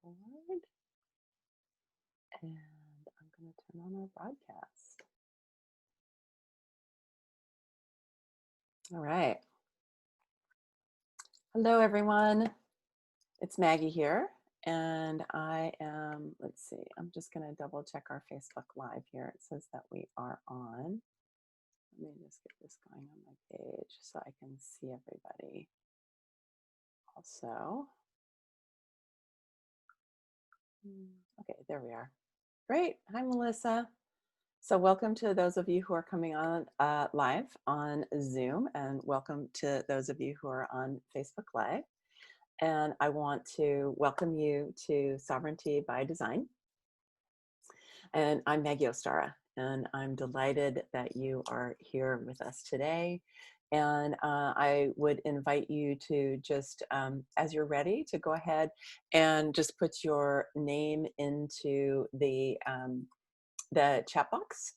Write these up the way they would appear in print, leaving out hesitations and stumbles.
record, and I'm going to turn on our broadcast. All right. Hello, everyone. It's Maggie here, and I am, let's see, I'm just going to double check our Facebook Live here. It says that we are on. Let me just get this going on my page so I can see everybody. Also, okay, there we are. Great. Hi, Melissa. So welcome to those of you who are coming on live on Zoom, and welcome to those of you who are on Facebook Live. And I want to welcome you to Sovereignty by Design. And I'm Maggieostara, and I'm delighted that you are here with us today. And I would invite you to just, as you're ready, to go ahead and just put your name into the chat box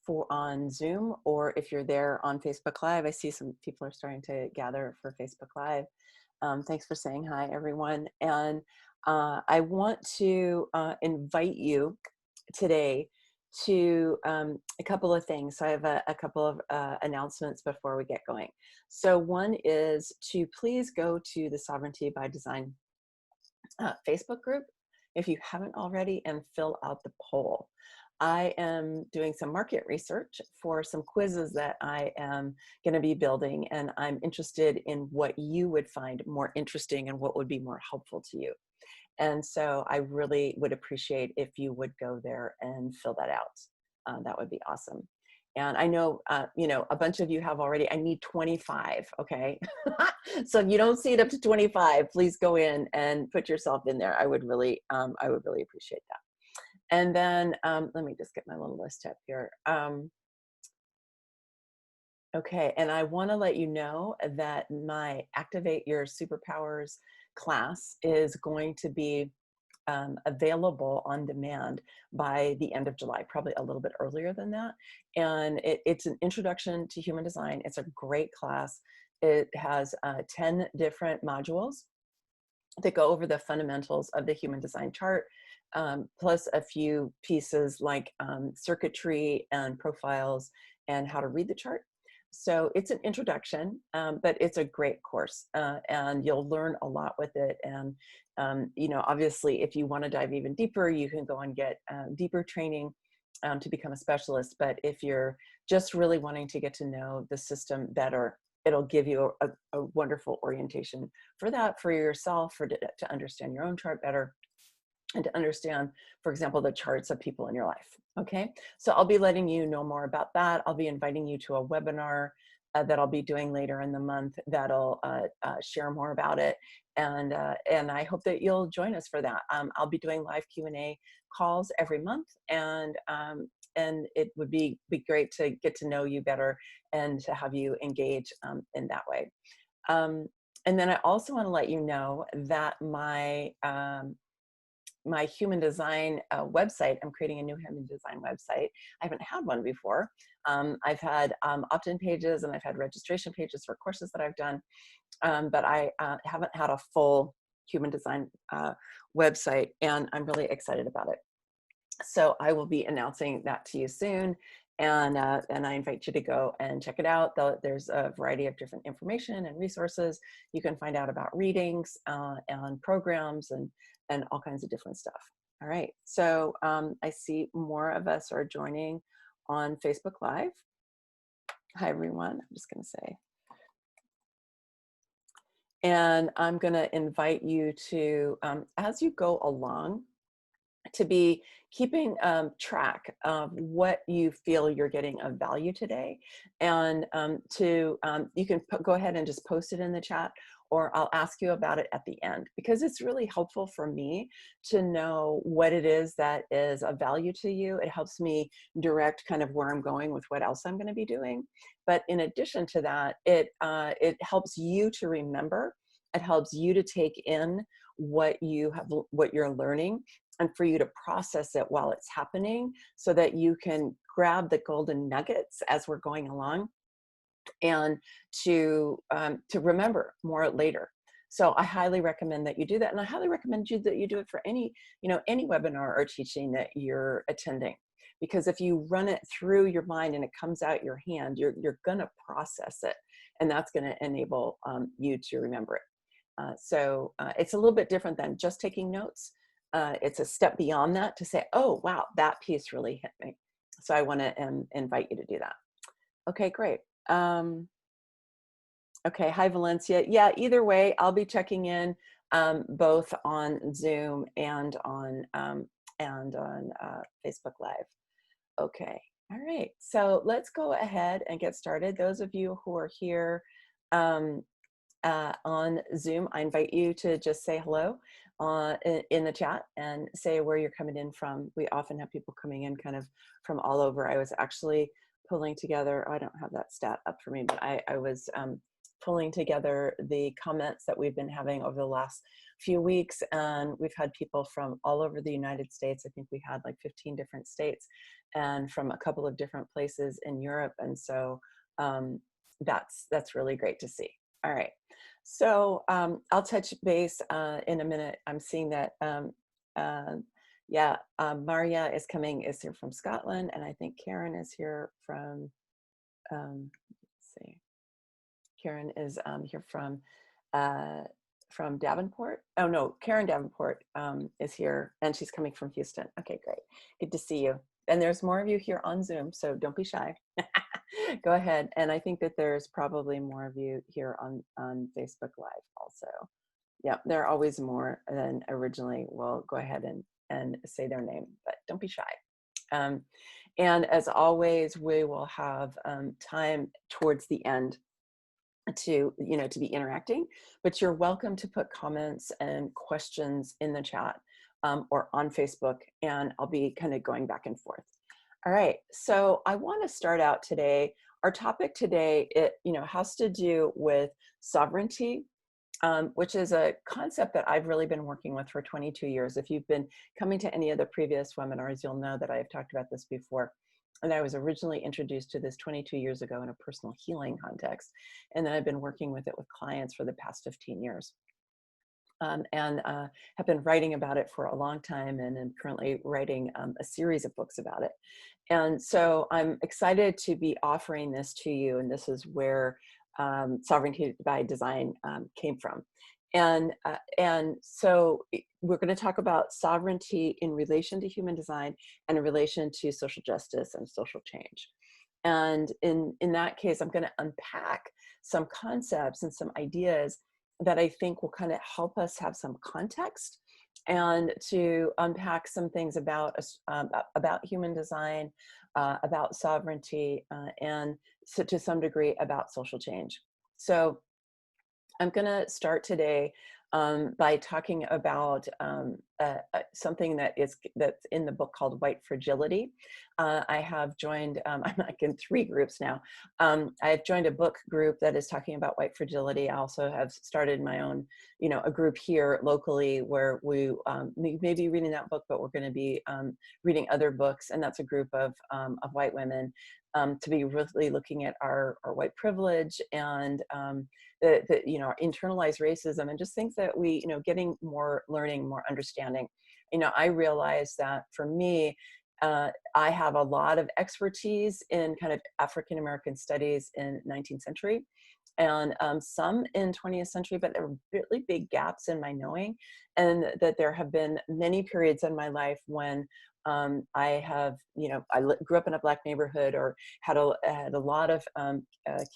for on Zoom, or if you're there on Facebook Live. I see some people are starting to gather for Facebook Live. Thanks for saying hi, everyone. And I want to invite you today to a couple of things. So I have a couple of announcements before we get going. So one is to please go to the Sovereignty by Design Facebook group if you haven't already, and fill out the poll. I am doing some market research for some quizzes that I am going to be building, and I'm interested in what you would find more interesting and what would be more helpful to you. And so I really would appreciate if you would go there and fill that out. That would be awesome. And I know, a bunch of you have already. I need 25, okay? So if you don't see it up to 25, please go in and put yourself in there. I would really appreciate that. And then let me just get my little list up here. Okay, and I want to let you know that my Activate Your Superpowers class is going to be available on demand by the end of July, probably a little bit earlier than that. And it's an introduction to human design. It's a great class. It has 10 different modules that go over the fundamentals of the human design chart, plus a few pieces like circuitry and profiles and how to read the chart. So it's an introduction, but it's a great course, and you'll learn a lot with it. And obviously, if you want to dive even deeper, you can go and get deeper training to become a specialist. But if you're just really wanting to get to know the system better, it'll give you a wonderful orientation for that, for yourself, to understand your own chart better, and to understand, for example, the charts of people in your life. Okay, so I'll be letting you know more about that. I'll be inviting you to a webinar that I'll be doing later in the month that'll share more about it. And I hope that you'll join us for that. I'll be doing live Q&A calls every month, and it would be great to get to know you better and to have you engage in that way. And then I also want to let you know that my human design website, I'm creating a new human design website. I haven't had one before. I've had opt-in pages, and I've had registration pages for courses that I've done, but I haven't had a full human design website, and I'm really excited about it. So I will be announcing that to you soon, and I invite you to go and check it out. There's a variety of different information and resources. You can find out about readings and programs and all kinds of different stuff. All right, so I see more of us are joining on Facebook Live. Hi, everyone. I'm just going to say. And I'm going to invite you to, as you go along, to be keeping track of what you feel you're getting of value today. And you can go ahead and just post it in the chat, or I'll ask you about it at the end, because it's really helpful for me to know what it is that is of value to you. It helps me direct kind of where I'm going with what else I'm going to be doing. But in addition to that, it helps you to remember. It helps you to take in what you're learning, and for you to process it while it's happening, so that you can grab the golden nuggets as we're going along, and to remember more later. So I highly recommend that you do that. And I highly recommend that you do it for any, any webinar or teaching that you're attending. Because if you run it through your mind and it comes out your hand, you're going to process it. And that's going to enable you to remember it. So it's a little bit different than just taking notes. It's a step beyond that to say, oh, wow, that piece really hit me. So I want to invite you to do that. Okay, great. Okay, hi, Valencia. Yeah, either way, I'll be checking in both on Zoom and on Facebook Live. Okay, all right. So let's go ahead and get started. Those of you who are here on Zoom, I invite you to just say hello in the chat and say where you're coming in from. We often have people coming in kind of from all over. I was actually pulling together, I don't have that stat up for me, but I was pulling together the comments that we've been having over the last few weeks, and we've had people from all over the United States. I think we had like 15 different states and from a couple of different places in Europe, and so that's really great to see. All right, so I'll touch base in a minute. I'm seeing that Maria is here from Scotland, and I think Karen is here from let's see. Karen is here from Davenport. Oh no, Karen Davenport is here, and she's coming from Houston. Okay, great. Good to see you. And there's more of you here on Zoom, so don't be shy. Go ahead. And I think that there's probably more of you here on Facebook Live also. Yeah, there are always more than originally. We'll go ahead and say their name, but don't be shy. And as always, we will have time towards the end to be interacting, but you're welcome to put comments and questions in the chat or on Facebook, and I'll be kind of going back and forth. All right, so I want to start out today. Our topic today, it has to do with sovereignty, which is a concept that I've really been working with for 22 years. If you've been coming to any of the previous webinars, you'll know that I've talked about this before. And I was originally introduced to this 22 years ago in a personal healing context. And then I've been working with it with clients for the past 15 years. And have been writing about it for a long time, and am currently writing a series of books about it. And so I'm excited to be offering this to you, and this is where sovereignty by design came from. And so we're going to talk about sovereignty in relation to human design and in relation to social justice and social change. And in that case, I'm going to unpack some concepts and some ideas that I think will kind of help us have some context, and to unpack some things about human design, about sovereignty, and so to some degree about social change. So I'm going to start today by talking about something that's in the book called White Fragility. I have joined, I'm like in 3 groups now. I've joined a book group that is talking about white fragility. I also have started my own, a group here locally where we may be reading that book, but we're going to be reading other books. And that's a group of white women to be really looking at our white privilege and our internalized racism, and just think that we, getting more learning, more understanding. I realize that for me, I have a lot of expertise in kind of African American studies in 19th century, and some in 20th century, but there are really big gaps in my knowing, and that there have been many periods in my life when I have, I grew up in a Black neighborhood, or had a lot of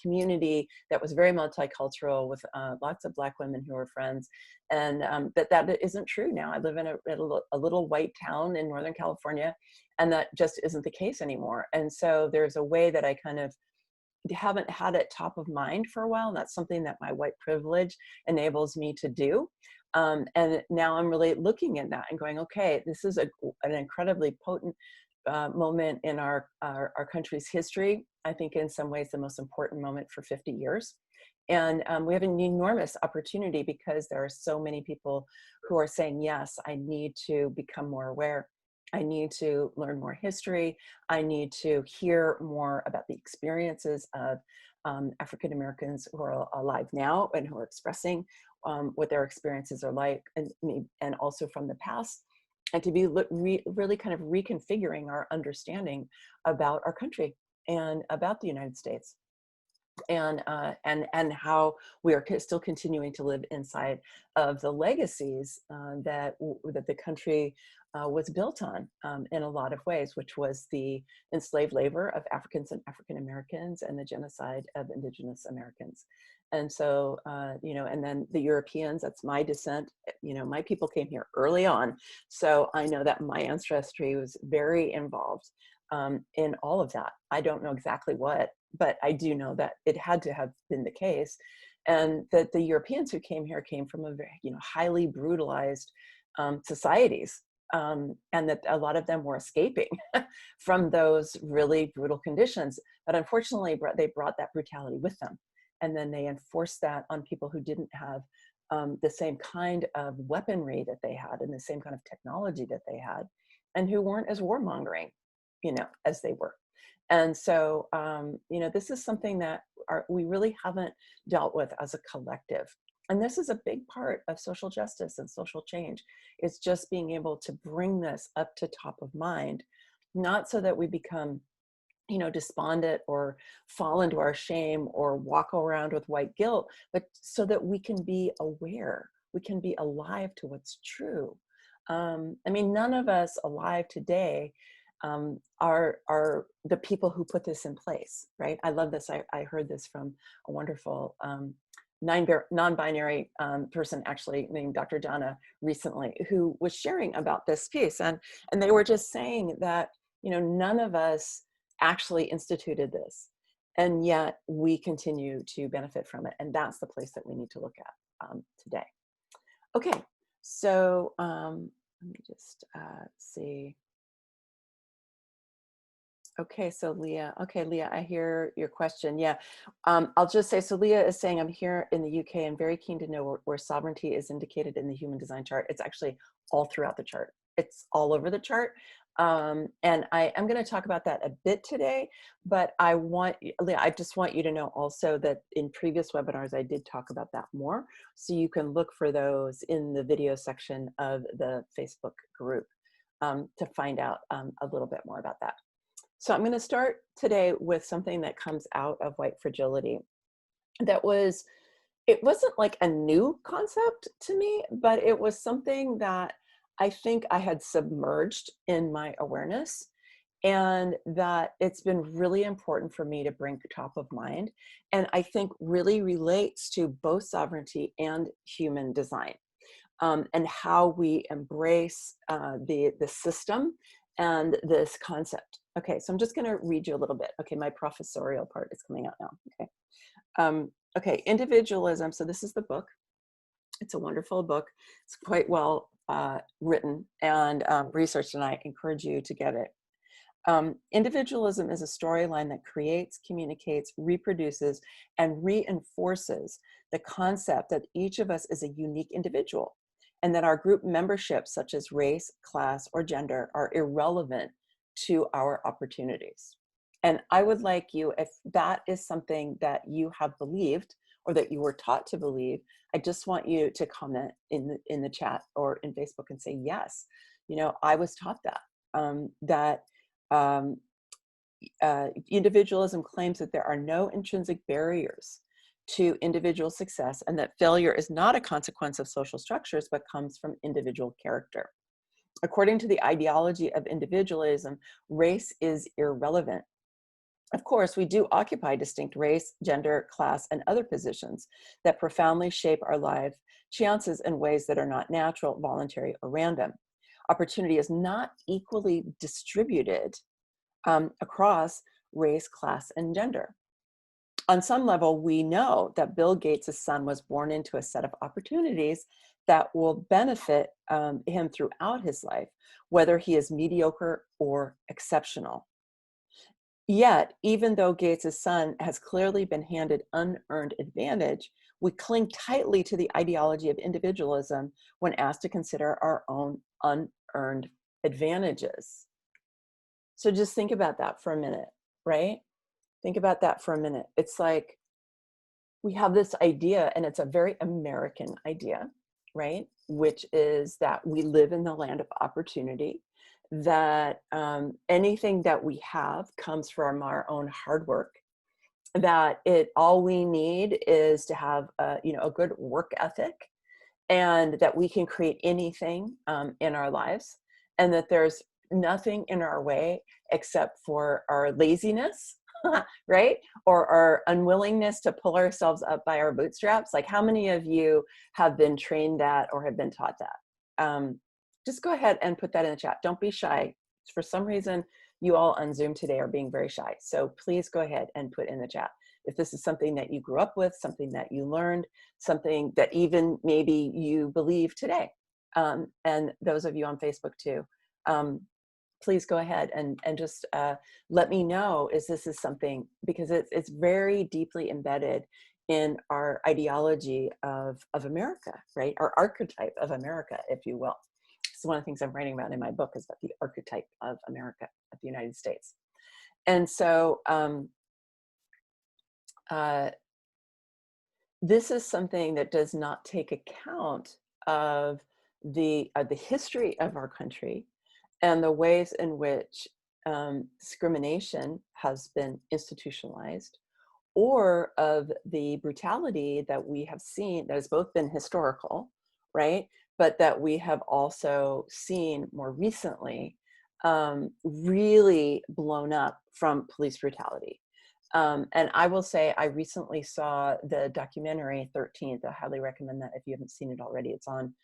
community that was very multicultural with lots of Black women who were friends, and that isn't true now. I live in a little white town in Northern California, and that just isn't the case anymore. And so there's a way that I kind of haven't had it top of mind for a while. And that's something that my white privilege enables me to do. And now I'm really looking at that and going, okay, this is an incredibly potent moment in our country's history. I think in some ways the most important moment for 50 years. And we have an enormous opportunity because there are so many people who are saying, yes, I need to become more aware. I need to learn more history. I need to hear more about the experiences of African Americans who are alive now and who are expressing what their experiences are like, and also from the past, and to be really kind of reconfiguring our understanding about our country and about the United States, and how we are still continuing to live inside of the legacies that the country was built on, in a lot of ways, which was the enslaved labor of Africans and African Americans and the genocide of Indigenous Americans. And so, and then the Europeans, that's my descent. My people came here early on. So I know that my ancestry was very involved in all of that. I don't know exactly what, but I do know that it had to have been the case, and that the Europeans who came here came from a very, highly brutalized societies, and that a lot of them were escaping from those really brutal conditions. But unfortunately, they brought that brutality with them, and then they enforced that on people who didn't have the same kind of weaponry that they had and the same kind of technology that they had, and who weren't as warmongering, as they were. And so, this is something that we really haven't dealt with as a collective. And this is a big part of social justice and social change. It's just being able to bring this up to top of mind, not so that we become, despondent or fall into our shame or walk around with white guilt, but so that we can be aware, we can be alive to what's true. None of us alive today are the people who put this in place, right? I love this. I heard this from a wonderful non-binary person, actually, named Dr. Donna recently, who was sharing about this piece, and they were just saying that none of us actually instituted this, and yet we continue to benefit from it, and that's the place that we need to look at today. Okay, so let me just see. Okay, so Leah. Okay, Leah, I hear your question. Yeah, I'll just say, so Leah is saying, I'm here in the UK and very keen to know where sovereignty is indicated in the human design chart. It's actually all throughout the chart. It's all over the chart. And I am going to talk about that a bit today, but Leah, I just want you to know also that in previous webinars, I did talk about that more. So you can look for those in the video section of the Facebook group to find out a little bit more about that. So I'm going to start today with something that comes out of white fragility. It wasn't like a new concept to me, but it was something that I think I had submerged in my awareness, and that it's been really important for me to bring top of mind. And I think really relates to both sovereignty and human design, and how we embrace the system and this concept. Okay, so I'm just going to read you a little bit. Okay, my professorial part is coming out now. Okay, okay, individualism. So this is the book. It's a wonderful book. It's quite well written and researched, and I encourage you to get it. Individualism is a storyline that creates, communicates, reproduces, and reinforces the concept that each of us is a unique individual, and that our group memberships, such as race, class, or gender, are irrelevant to our opportunities. And I would like you, if that is something that you have believed or that you were taught to believe, I just want you to comment in the chat or in Facebook and say, yes, I was taught that, individualism claims that there are no intrinsic barriers to individual success, and that failure is not a consequence of social structures, but comes from individual character. According to the ideology of individualism, race is irrelevant. Of course, we do occupy distinct race, gender, class, and other positions that profoundly shape our life chances in ways that are not natural, voluntary, or random. Opportunity is not equally distributed across race, class, and gender. On some level, we know that Bill Gates' son was born into a set of opportunities that will benefit him throughout his life, whether he is mediocre or exceptional. Yet, even though Gates' son has clearly been handed unearned advantage, we cling tightly to the ideology of individualism when asked to consider our own unearned advantages. So just think about that for a minute, right? Think about that for a minute. It's like, we have this idea, and it's a very American idea, right? Which is that we live in the land of opportunity, that anything that we have comes from our own hard work, that all we need is to have a good work ethic, and that we can create anything in our lives, and that there's nothing in our way except for our laziness, right? Or our unwillingness to pull ourselves up by our bootstraps. Like, how many of you have been trained that or have been taught that? Just go ahead and put that in the chat. Don't be shy. For some reason, you all on Zoom today are being very shy. So please go ahead and put in the chat. If this is something that you grew up with, something that you learned, something that even maybe you believe today. And those of you on Facebook too, please go ahead and just let me know, this is something, because it's very deeply embedded in our ideology of America, right? Our archetype of America, if you will. So one of the things I'm writing about in my book is about the archetype of America, of the United States. And so this is something that does not take account of the history of our country and the ways in which discrimination has been institutionalized, or of the brutality that we have seen that has both been historical, right? But that we have also seen more recently really blown up from police brutality. And I will say, I recently saw the documentary 13th. I highly recommend that if you haven't seen it already. It's on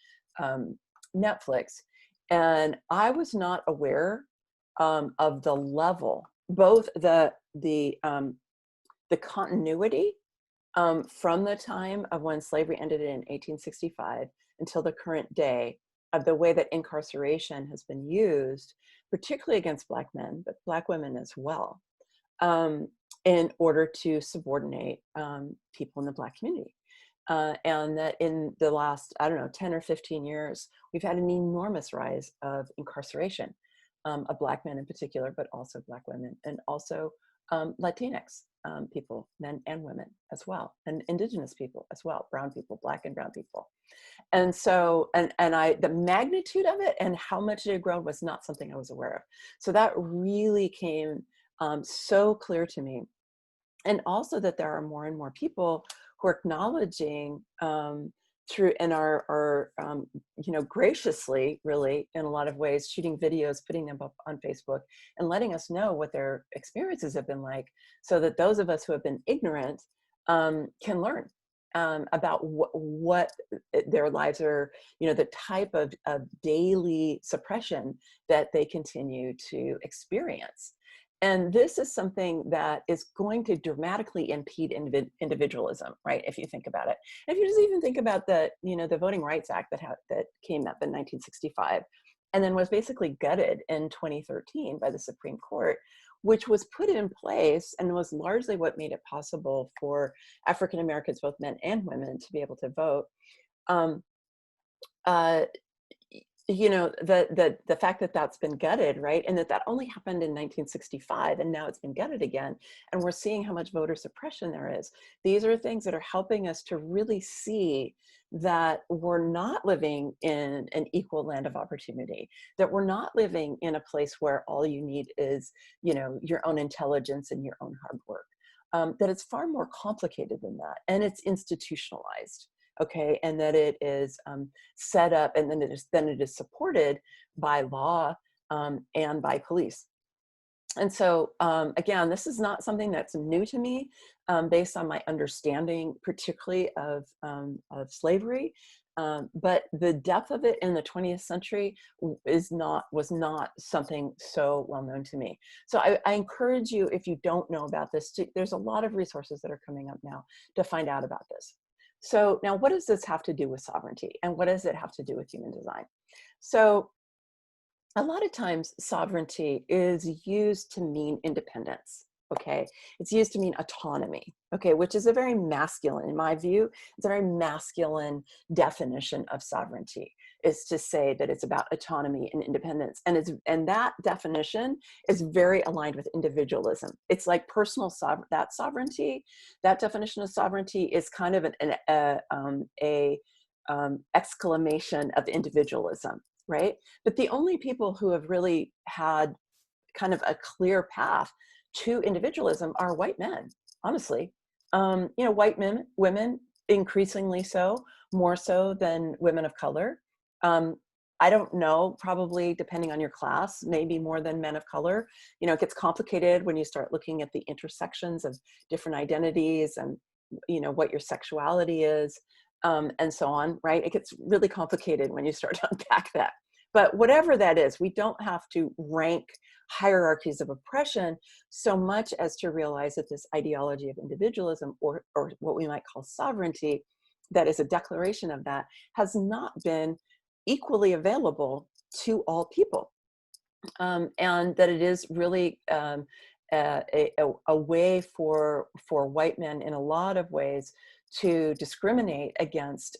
Netflix. And I was not aware of the level, both the continuity from the time of when slavery ended in 1865 until the current day, of the way that incarceration has been used, particularly against Black men, but Black women as well, in order to subordinate people in the Black community. And that in the last, 10 or 15 years, we've had an enormous rise of incarceration of Black men in particular, but also Black women, and also Latinx people, men and women as well, and Indigenous people as well, brown people, Black and brown people. And so, and the magnitude of it and how much it had grown was not something I was aware of. So that really came so clear to me. And also that there are more and more people who are acknowledging through, and are graciously, really, in a lot of ways, shooting videos, putting them up on Facebook, and letting us know what their experiences have been like, so that those of us who have been ignorant can learn about what their lives are, the type of daily suppression that they continue to experience. And this is something that is going to dramatically impede individualism, right? If you think about it. If you just even think about the Voting Rights Act that came up in 1965, and then was basically gutted in 2013 by the Supreme Court, which was put in place and was largely what made it possible for African Americans, both men and women, to be able to vote. The fact that that's been gutted, right? And that only happened in 1965, and now it's been gutted again. And we're seeing how much voter suppression there is. These are things that are helping us to really see that we're not living in an equal land of opportunity, that we're not living in a place where all you need is, your own intelligence and your own hard work, that it's far more complicated than that. And it's institutionalized. Okay, and that it is set up, and then it is supported by law and by police. And so again, this is not something that's new to me, based on my understanding, particularly of slavery. But the depth of it in the 20th century was not something so well known to me. So I encourage you, if you don't know about this, there's a lot of resources that are coming up now to find out about this. So now, what does this have to do with sovereignty, and what does it have to do with human design? So a lot of times sovereignty is used to mean independence. Okay, it's used to mean autonomy, okay, which is a very masculine, in my view, it's a very masculine definition of sovereignty. is to say that it's about autonomy and independence. And that definition is very aligned with individualism. It's like personal sovereignty. That definition of sovereignty is kind of exclamation of individualism, right? But the only people who have really had kind of a clear path to individualism are white men, honestly. White women, increasingly so, more so than women of color. I don't know, probably depending on your class, maybe more than men of color. It gets complicated when you start looking at the intersections of different identities and, what your sexuality is, and so on, right? It gets really complicated when you start to unpack that. But whatever that is, we don't have to rank hierarchies of oppression so much as to realize that this ideology of individualism, or what we might call sovereignty, that is a declaration of that, has not been equally available to all people. And that it is really a way for white men in a lot of ways to discriminate against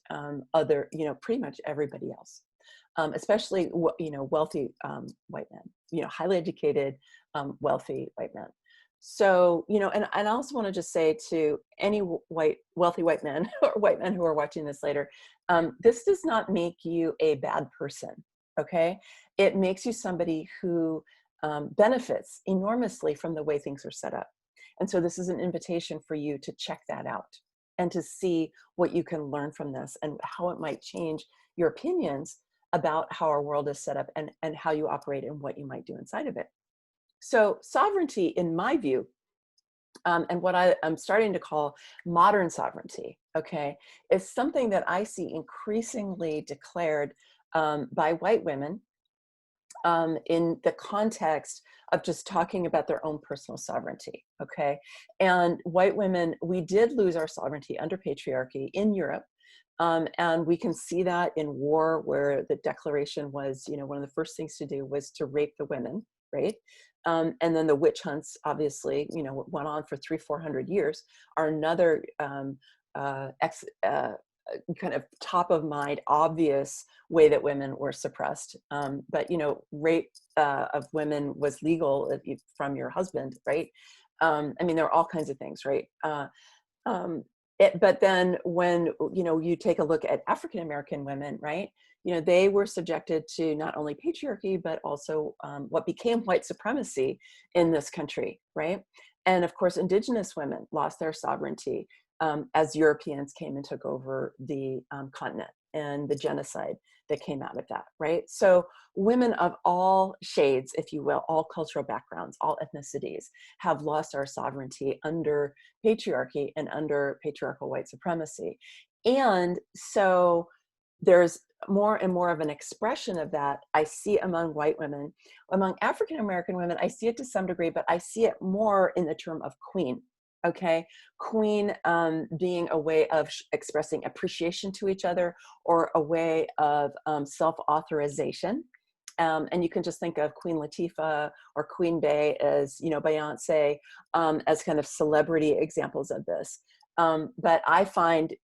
other, pretty much everybody else. Especially, wealthy white men, highly educated, wealthy white men. So, and I also want to just say to any wealthy white men or white men who are watching this later, this does not make you a bad person, okay? It makes you somebody who benefits enormously from the way things are set up. And so this is an invitation for you to check that out and to see what you can learn from this and how it might change your opinions about how our world is set up and how you operate and what you might do inside of it. So sovereignty, in my view, and what I'm starting to call modern sovereignty, okay, is something that I see increasingly declared by white women in the context of just talking about their own personal sovereignty, okay? And white women, we did lose our sovereignty under patriarchy in Europe. And we can see that in war, where the declaration was, one of the first things to do was to rape the women, right? And then the witch hunts, obviously, went on for 300-400 years, are another kind of top of mind, obvious way that women were suppressed. But, rape of women was legal from your husband, right? There are all kinds of things, right? But then when, you take a look at African-American women, right, they were subjected to not only patriarchy, but also what became white supremacy in this country, right? And of course, indigenous women lost their sovereignty as Europeans came and took over the continent and the genocide that came out of that, right? So women of all shades, if you will, all cultural backgrounds, all ethnicities, have lost our sovereignty under patriarchy and under patriarchal white supremacy. And so there's more and more of an expression of that I see among white women. Among African-American women, I see it to some degree, but I see it more in the term of queen. Okay, queen being a way of expressing appreciation to each other, or a way of self-authorization. And you can just think of Queen Latifah or Queen Bey as, Beyonce, as kind of celebrity examples of this. But I find,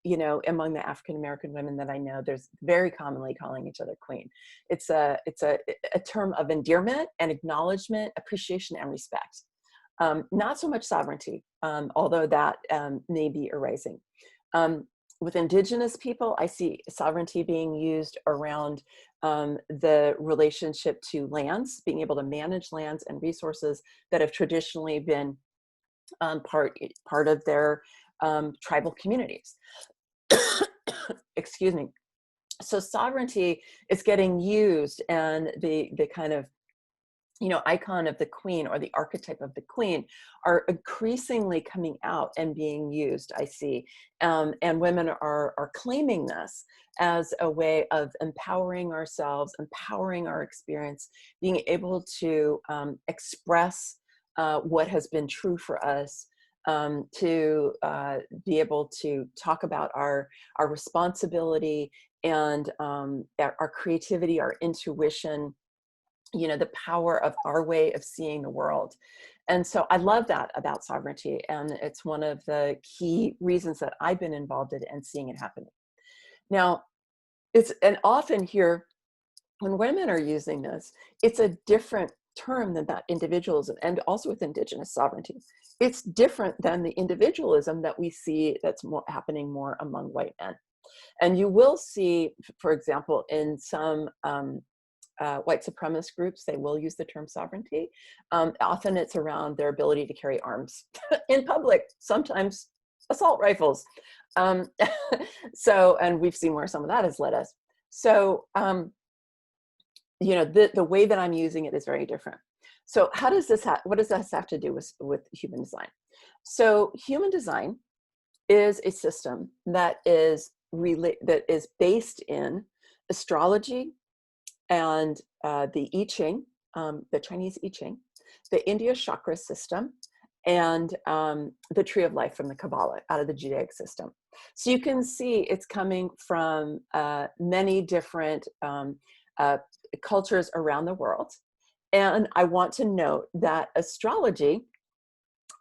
among the African-American women that I know, there's very commonly calling each other queen. It's a term of endearment and acknowledgement, appreciation, and respect. Not so much sovereignty, although that may be arising. With indigenous people, I see sovereignty being used around the relationship to lands, being able to manage lands and resources that have traditionally been part of their tribal communities. Excuse me. So sovereignty is getting used, and the kind of icon of the queen, or the archetype of the queen, are increasingly coming out and being used, I see. And women are claiming this as a way of empowering ourselves, empowering our experience, being able to express what has been true for us, to be able to talk about our responsibility and our creativity, our intuition, the power of our way of seeing the world. And so I love that about sovereignty. And it's one of the key reasons that I've been involved in and seeing it happening. Now, and often here, when women are using this, it's a different term than that individualism, and also with indigenous sovereignty. It's different than the individualism that we see that's happening more among white men. And you will see, for example, in some white supremacist groups, they will use the term sovereignty. Often it's around their ability to carry arms in public, sometimes assault rifles. So, and we've seen where some of that has led us. So, you know, the way that I'm using it is very different. So how does this what does this have to do with human design? So human design is a system that is based in astrology and the I Ching, the Chinese I Ching, the India chakra system, and the tree of life from the Kabbalah, out of the Judaic system. So you can see it's coming from many different cultures around the world. And I want to note that astrology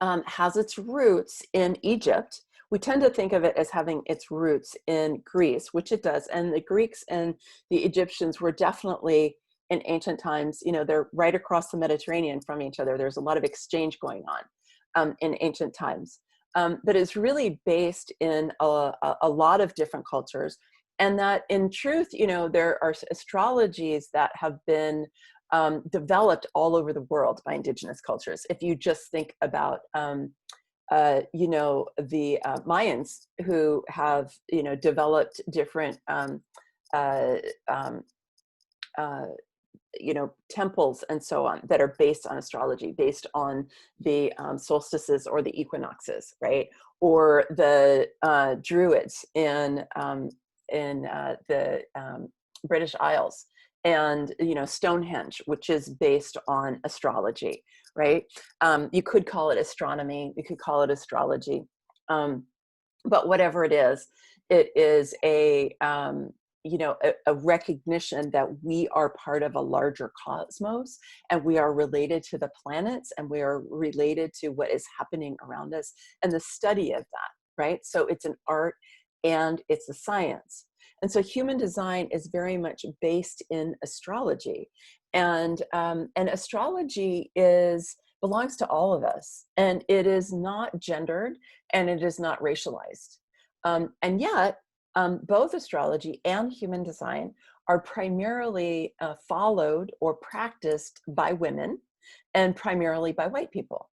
has its roots in Egypt. We tend to think of it as having its roots in Greece, which it does. And the Greeks and the Egyptians were definitely, in ancient times, you know, they're right across the Mediterranean from each other. There's a lot of exchange going on in ancient times. But it's really based in a lot of different cultures. And that in truth, you know, there are astrologies that have been developed all over the world by indigenous cultures. If you just think about, you know, the Mayans, who have, you know, developed different, you know, temples and so on that are based on astrology, based on the solstices or the equinoxes, right? Or the Druids in the British Isles, and, you know, Stonehenge, which is based on astrology, right? You could call it astronomy, you could call it astrology, but whatever it is a you know, a recognition that we are part of a larger cosmos, and we are related to the planets, and we are related to what is happening around us, and the study of that, right? So it's an art and it's a science. And so human design is very much based in astrology. And astrology belongs to all of us, and it is not gendered, and it is not racialized. And yet, both astrology and human design are primarily followed or practiced by women, and primarily by white people.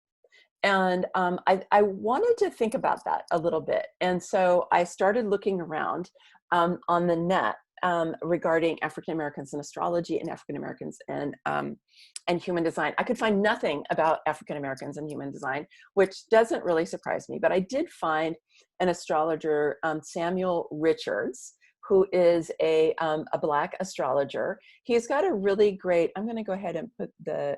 And I wanted to think about that a little bit. And so I started looking around on the net regarding African Americans in astrology and African Americans and human design. I could find nothing about African Americans and human design, which doesn't really surprise me. But I did find an astrologer, Samuel Richards, who is a Black astrologer. He's got a really great, I'm going to go ahead and put the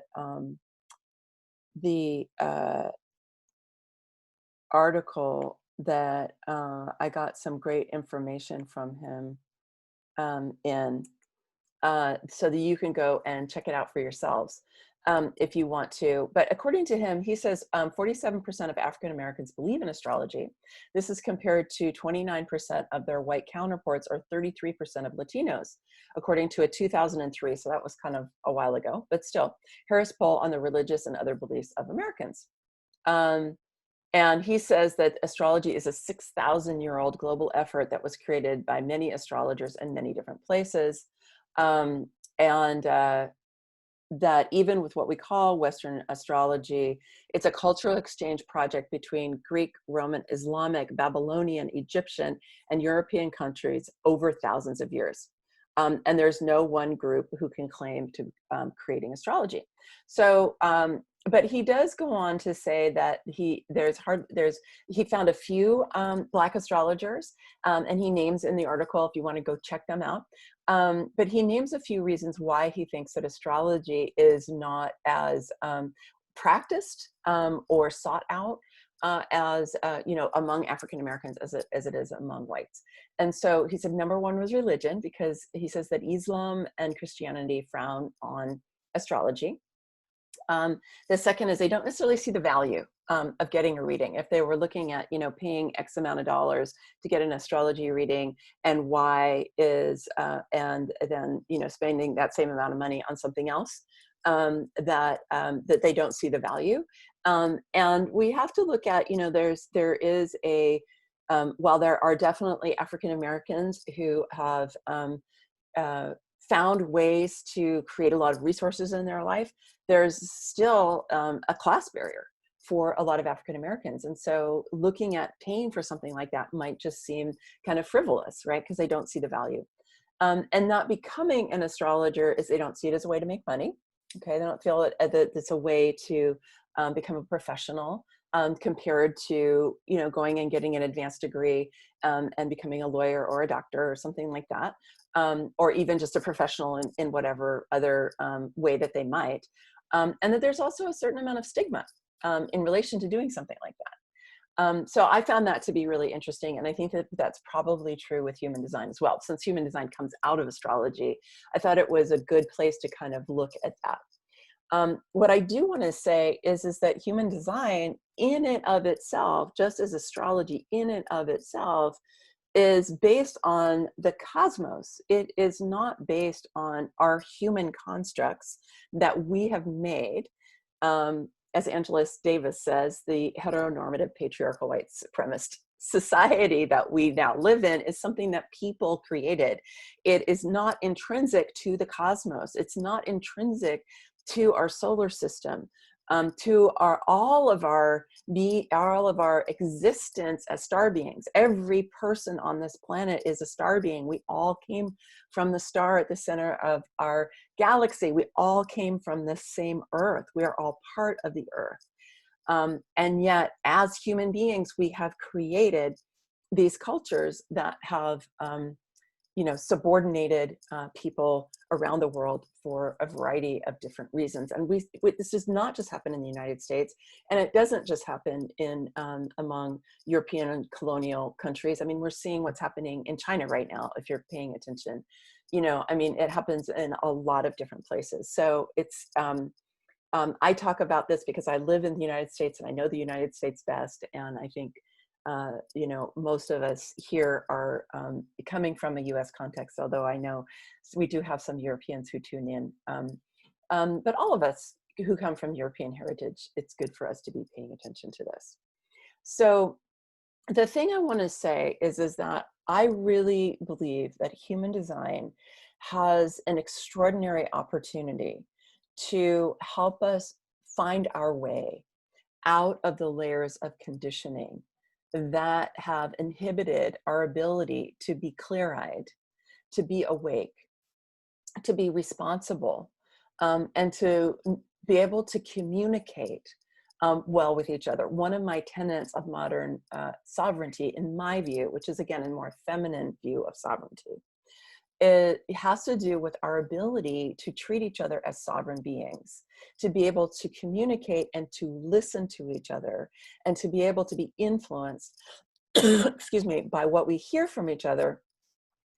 article that I got some great information from him in, so that you can go and check it out for yourselves if you want to. But according to him, he says 47% of African Americans believe in astrology. This is compared to 29% of their white counterparts, or 33% of Latinos, according to a 2003, so that was kind of a while ago, but still, Harris poll on the religious and other beliefs of Americans. And he says that astrology is a 6,000-year-old global effort that was created by many astrologers in many different places. That even with what we call Western astrology, it's a cultural exchange project between Greek, Roman, Islamic, Babylonian, Egyptian, and European countries over thousands of years. And there's no one group who can claim to creating astrology. So, but he does go on to say that he found a few Black astrologers, and he names in the article, if you want to go check them out. But he names a few reasons why he thinks that astrology is not as practiced or sought out as you know, among African Americans as it is among whites. And so he said number one was religion, because he says that Islam and Christianity frown on astrology. The second is they don't necessarily see the value of getting a reading. If they were looking at, you know, paying X amount of dollars to get an astrology reading, and Y is, and then, you know, spending that same amount of money on something else, that they don't see the value. And we have to look at, you know, there is a, while there are definitely African Americans who have found ways to create a lot of resources in their life, there's still a class barrier for a lot of African Americans. And so looking at paying for something like that might just seem kind of frivolous, right? Because they don't see the value. And not becoming an astrologer is they don't see it as a way to make money. Okay, they don't feel it that it's a way to become a professional, compared to, you know, going and getting an advanced degree, and becoming a lawyer or a doctor or something like that, or even just a professional in whatever other way that they might. And that there's also a certain amount of stigma in relation to doing something like that. So I found that to be really interesting. And I think that that's probably true with human design as well. Since human design comes out of astrology, I thought it was a good place to kind of look at that. What I do want to say is that human design in and of itself, just as astrology in and of itself, is based on the cosmos. It is not based on our human constructs that we have made. As Angela Davis says, the heteronormative patriarchal white supremacist society that we now live in is something that people created. It is not intrinsic to the cosmos. It's not intrinsic to our solar system, to all of our existence as star beings. Every person on this planet is a star being. We all came from the star at the center of our galaxy. We all came from the same earth. We are all part of the earth. And yet, as human beings, we have created these cultures that have you know, subordinated people around the world for a variety of different reasons. And this does not just happen in the United States, and it doesn't just happen in among European and colonial countries. I mean, we're seeing what's happening in China right now, if you're paying attention. You know, I mean, it happens in a lot of different places. So it's, I talk about this because I live in the United States and I know the United States best. And I think you know, most of us here are coming from a US context, although I know we do have some Europeans who tune in. But all of us who come from European heritage, it's good for us to be paying attention to this. So the thing I want to say is that I really believe that human design has an extraordinary opportunity to help us find our way out of the layers of conditioning that have inhibited our ability to be clear-eyed, to be awake, to be responsible, and to be able to communicate well with each other. One of my tenets of modern sovereignty, in my view, which is again a more feminine view of sovereignty, it has to do with our ability to treat each other as sovereign beings, to be able to communicate and to listen to each other, and to be able to be influenced, excuse me, by what we hear from each other,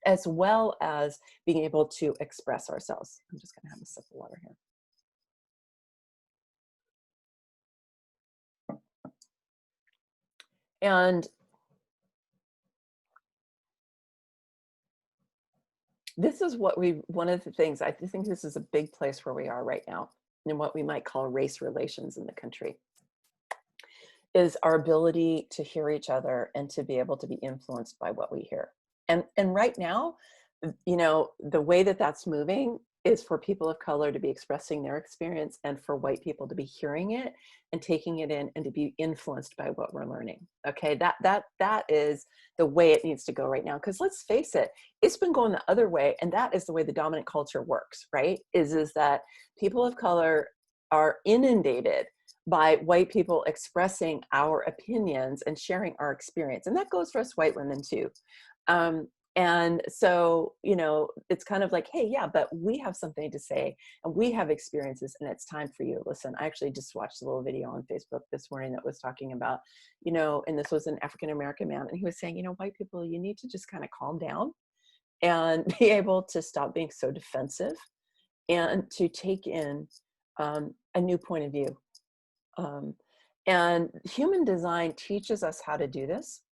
as well as being able to express ourselves. I'm just going to have a sip of water here. And this is what one of the things, I think this is a big place where we are right now, in what we might call race relations in the country, is our ability to hear each other and to be able to be influenced by what we hear. And right now, you know, the way that that's moving is for people of color to be expressing their experience, and for white people to be hearing it and taking it in, and to be influenced by what we're learning. Okay, that is the way it needs to go right now. Because let's face it, it's been going the other way, and that is the way the dominant culture works, right? Is that people of color are inundated by white people expressing our opinions and sharing our experience. And that goes for us white women too. And so, you know, it's kind of like, hey, yeah, but we have something to say, and we have experiences, and it's time for you to listen. I actually just watched a little video on Facebook this morning that was talking about, you know, and this was an African-American man, and he was saying, you know, white people, you need to just kind of calm down and be able to stop being so defensive, and to take in a new point of view. And human design teaches us how to do this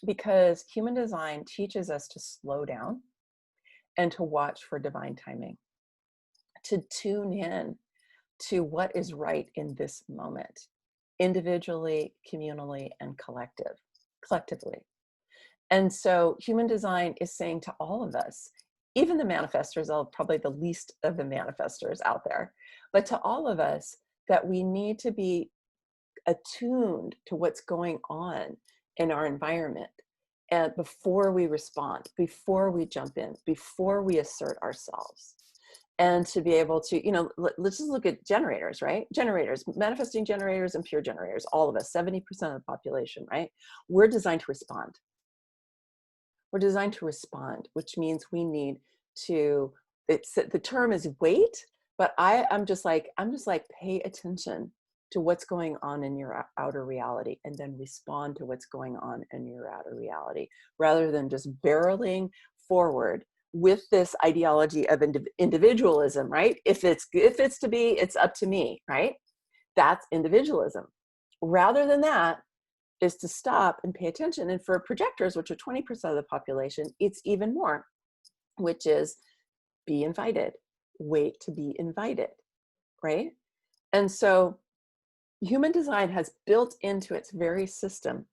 because human design teaches us to slow down and to watch for divine timing, to tune in to what is right in this moment, individually, communally, and collectively. And so human design is saying to all of us, even the manifestors, probably the least of the manifestors out there, but to all of us, that we need to be attuned to what's going on in our environment, and before we respond, before we jump in, before we assert ourselves. And to be able to, let's just look at generators, right? Generators, manifesting generators and pure generators, all of us, 70% of the population, right? We're designed to respond. We're designed to respond, which means we need to, the term is wait, but I'm just like, pay attention to what's going on in your outer reality, and then respond to what's going on in your outer reality, rather than just barreling forward with this ideology of individualism, right? If it's to be, it's up to me, right? That's individualism. Rather than that is to stop and pay attention. And for projectors, which are 20% of the population, it's even more, which is be invited, wait to be invited, right? And so human design has built into its very system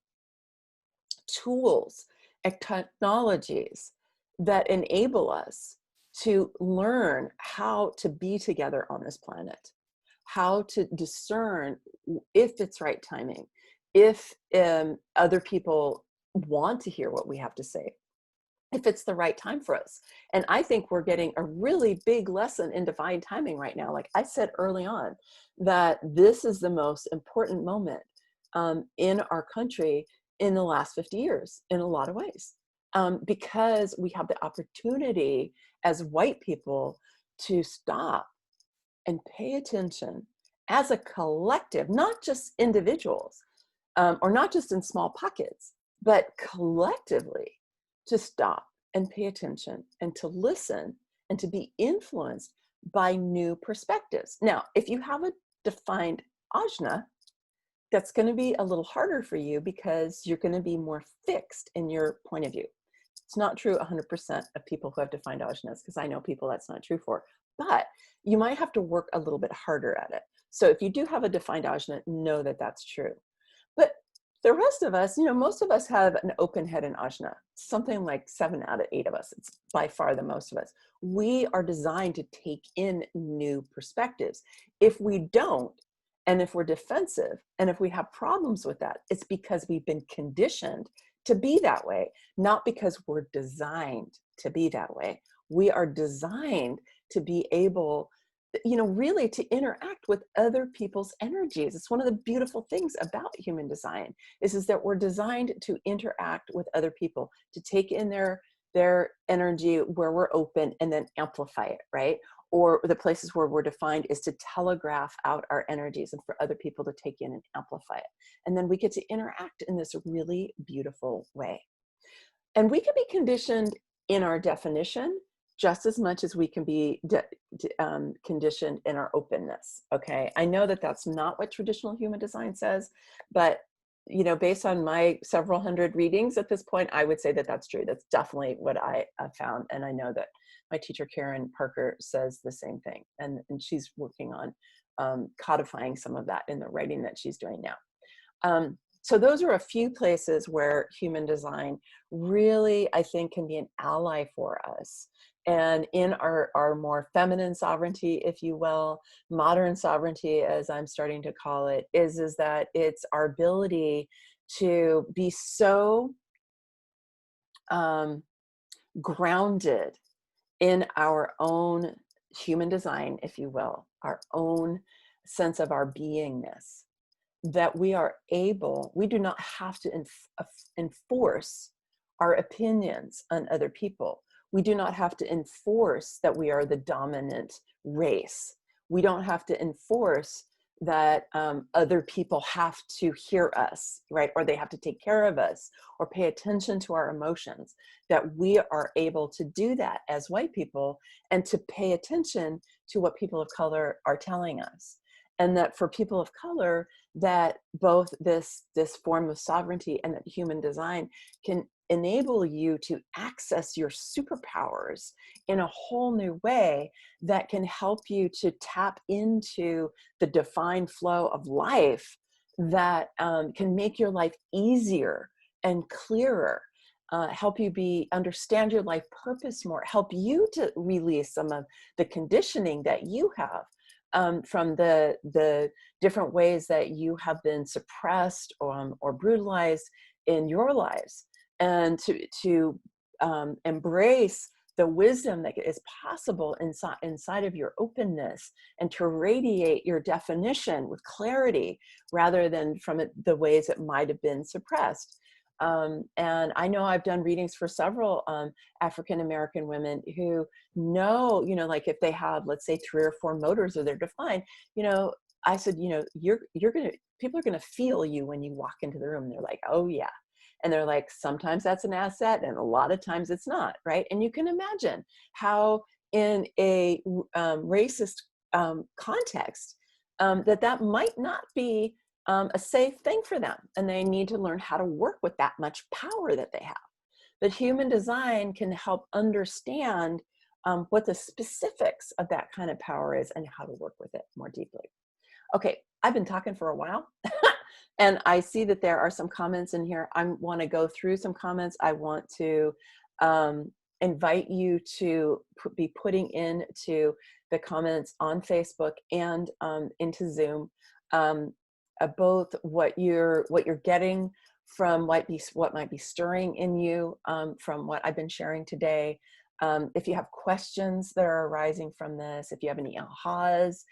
tools and technologies that enable us to learn how to be together on this planet, how to discern if it's right timing, if other people want to hear what we have to say, if it's the right time for us. And I think we're getting a really big lesson in divine timing right now. Like I said early on, that this is the most important moment in our country in the last 50 years in a lot of ways, because we have the opportunity as white people to stop and pay attention as a collective, not just individuals, or not just in small pockets, but collectively, to stop and pay attention and to listen and to be influenced by new perspectives. Now, if you have a defined ajna, that's going to be a little harder for you because you're going to be more fixed in your point of view. It's not true 100% of people who have defined ajnas, because I know people that's not true for, but you might have to work a little bit harder at it. So if you do have a defined ajna, know that that's true. But the rest of us, most of us have an open head in ajna, something like 7 out of 8 of us. It's by far the most of us. We are designed to take in new perspectives. If we don't, and if we're defensive, and if we have problems with that, it's because we've been conditioned to be that way, not because we're designed to be that way. We are designed to be able, really to interact with other people's energies. It's one of the beautiful things about human design is that we're designed to interact with other people, to take in their energy where we're open and then amplify it, right? Or the places where we're defined is to telegraph out our energies and for other people to take in and amplify it. And then we get to interact in this really beautiful way. And we can be conditioned in our definition just as much as we can be conditioned in our openness, okay? I know that that's not what traditional human design says, but based on my several hundred readings at this point, I would say that that's true. That's definitely what I have found. And I know that my teacher, Karen Parker, says the same thing. And she's working on codifying some of that in the writing that she's doing now. So those are a few places where human design really, I think, can be an ally for us. And in our more feminine sovereignty, if you will, modern sovereignty, as I'm starting to call it, is that it's our ability to be so grounded in our own human design, if you will, our own sense of our beingness, that we do not have to enforce our opinions on other people. We do not have to enforce that we are the dominant race. We don't have to enforce that other people have to hear us, right? Or they have to take care of us or pay attention to our emotions. That we are able to do that as white people and to pay attention to what people of color are telling us. And that for people of color, that both this form of sovereignty and that human design can enable you to access your superpowers in a whole new way that can help you to tap into the defined flow of life that can make your life easier and clearer, help you understand your life purpose more, help you to release some of the conditioning that you have from the different ways that you have been suppressed or brutalized in your lives, and to embrace the wisdom that is possible inside of your openness, and to radiate your definition with clarity rather than from the ways it might have been suppressed. And I know I've done readings for several African-American women who know, like if they have, let's say, 3 or 4 motors or they're defined, I said, people are gonna feel you when you walk into the room. And they're like, oh yeah. And they're like, sometimes that's an asset and a lot of times it's not, right? And you can imagine how in a racist context, that might not be a safe thing for them. And they need to learn how to work with that much power that they have. But human design can help understand what the specifics of that kind of power is and how to work with it more deeply. Okay, I've been talking for a while. And I see that there are some comments in here. I want to go through some comments. I want to invite you to be putting into the comments on Facebook and into Zoom, both what you're getting from what might be stirring in you from what I've been sharing today. If you have questions that are arising from this, if you have any ahas,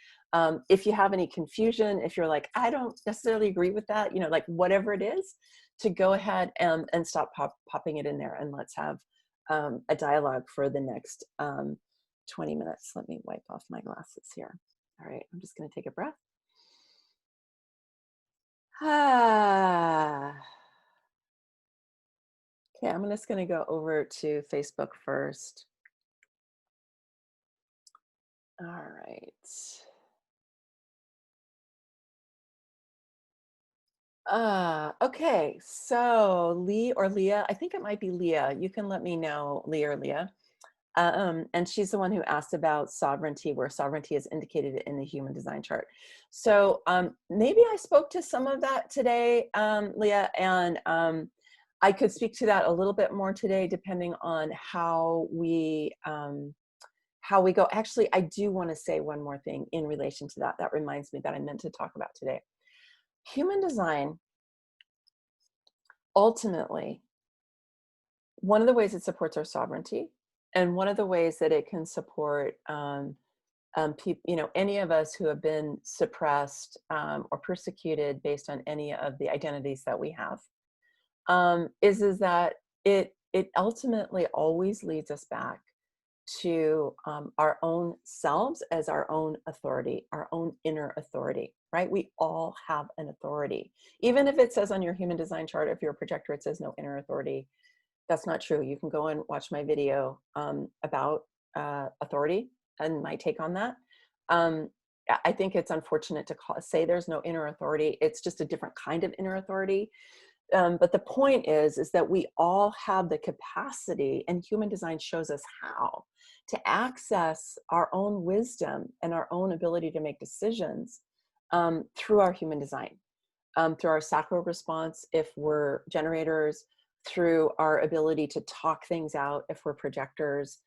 if you have any confusion, if you're like, I don't necessarily agree with that, like whatever it is, to go ahead and stop popping it in there, and let's have a dialogue for the next 20 minutes. Let me wipe off my glasses here. All right, I'm just going to take a breath. Okay, I'm just going to go over to Facebook first. All right. Okay, so Lee or Leah, I think it might be Leah. You can let me know, Lee or Leah. And she's the one who asked about sovereignty, where sovereignty is indicated in the human design chart. So maybe I spoke to some of that today, Leah, and I could speak to that a little bit more today, depending on how we go. Actually, I do want to say one more thing in relation to that. That reminds me that I meant to talk about today. Human design, ultimately, one of the ways it supports our sovereignty, and one of the ways that it can support any of us who have been suppressed or persecuted based on any of the identities that we have, is that it ultimately always leads us back to our own selves as our own authority, our own inner authority, right? We all have an authority. Even if it says on your human design chart, if you're a projector, it says no inner authority. That's not true. You can go and watch my video about authority and my take on that. I think it's unfortunate to say there's no inner authority. It's just a different kind of inner authority. But the point is that we all have the capacity, and human design shows us how to access our own wisdom and our own ability to make decisions through our human design, through our sacral response if we're generators, through our ability to talk things out if we're projectors,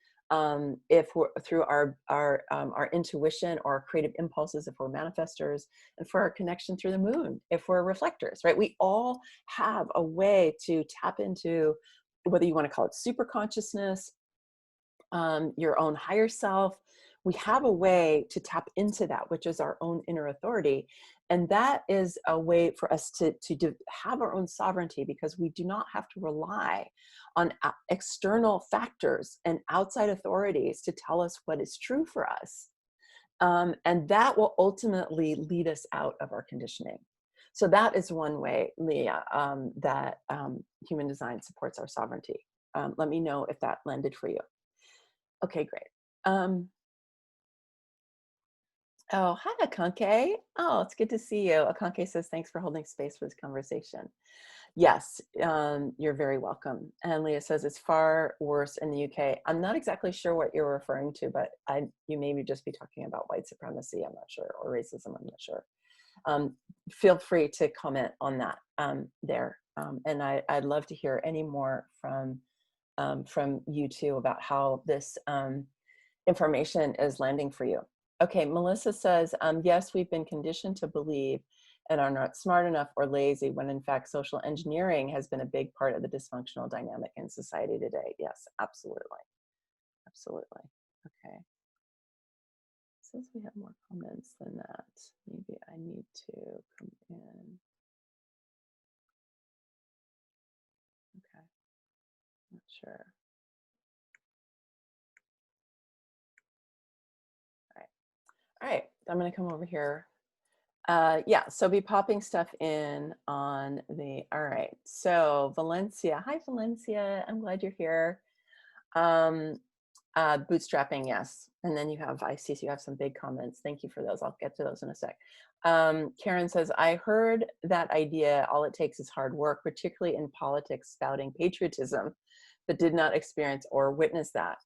if we're through our intuition or our creative impulses if we're manifestors, and for our connection through the moon if we're reflectors, right? We all have a way to tap into, whether you want to call it super consciousness, your own higher self. We have a way to tap into that, which is our own inner authority. And that is a way for us to have our own sovereignty, because we do not have to rely on external factors and outside authorities to tell us what is true for us. And that will ultimately lead us out of our conditioning. So that is one way, Leah, that human design supports our sovereignty. Let me know if that landed for you. Okay, great. Oh, hi, Akanke. Oh, it's good to see you. Akanke says, thanks for holding space for this conversation. Yes, you're very welcome. And Leah says, it's far worse in the UK. I'm not exactly sure what you're referring to, but you maybe just be talking about white supremacy, I'm not sure, or racism, I'm not sure. Feel free to comment on that there. And I'd love to hear any more from you two about how this information is landing for you. Okay, Melissa says, yes, we've been conditioned to believe and are not smart enough or lazy when in fact social engineering has been a big part of the dysfunctional dynamic in society today. Yes, absolutely. Absolutely. Okay. Since we have more comments than that, maybe I need to come in. Okay, not sure. All right. All right, I'm going to come over here. Yeah, so be popping stuff in on all right. So Valencia, hi Valencia, I'm glad you're here. Bootstrapping, yes. And then I see you have some big comments. Thank you for those. I'll get to those in a sec. Karen says, I heard that idea, all it takes is hard work, particularly in politics, spouting patriotism, but did not experience or witness that.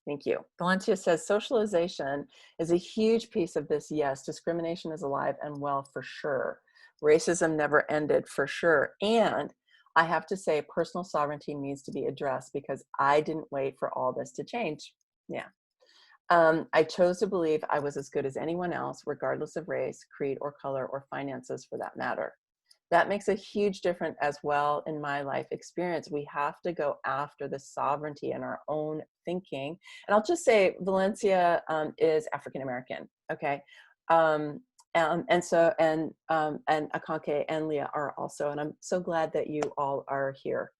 Thank you. Valencia says, socialization is a huge piece of this. Yes, discrimination is alive and well, for sure. Racism never ended, for sure. And I have to say, personal sovereignty needs to be addressed because I didn't wait for all this to change. Yeah. I chose to believe I was as good as anyone else, regardless of race, creed, or color, or finances for that matter. That makes a huge difference as well in my life experience. We have to go after the sovereignty in our own thinking. And I'll just say Valencia is African-American, okay? And Akanke and Leah are also, and I'm so glad that you all are here.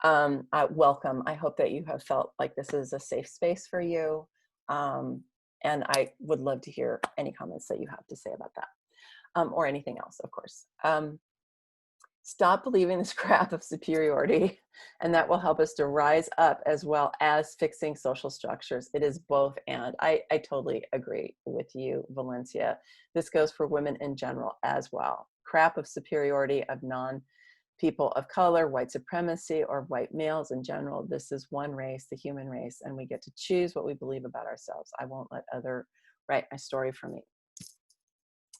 Welcome. I hope that you have felt like this is a safe space for you. And I would love to hear any comments that you have to say about that, or anything else, of course. Stop believing this crap of superiority, and that will help us to rise up as well as fixing social structures. It is both and. I totally agree with you, Valencia. This goes for women in general as well. Crap of superiority of non-people of color, white supremacy, or white males in general. This is one race, the human race, and we get to choose what we believe about ourselves. I won't let other write my story for me.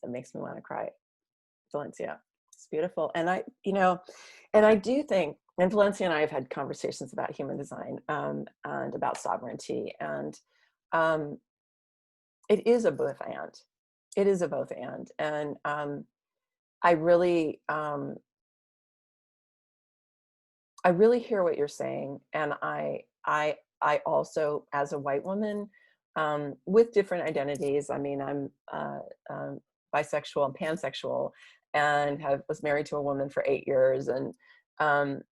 It makes me want to cry. Valencia. It's beautiful. And I do think, and Valencia and I have had conversations about human design and about sovereignty. And it is a both and. It is a both and. And I really hear what you're saying. And I also, as a white woman with different identities, I mean, I'm bisexual and pansexual, and was married to a woman for 8 years, and and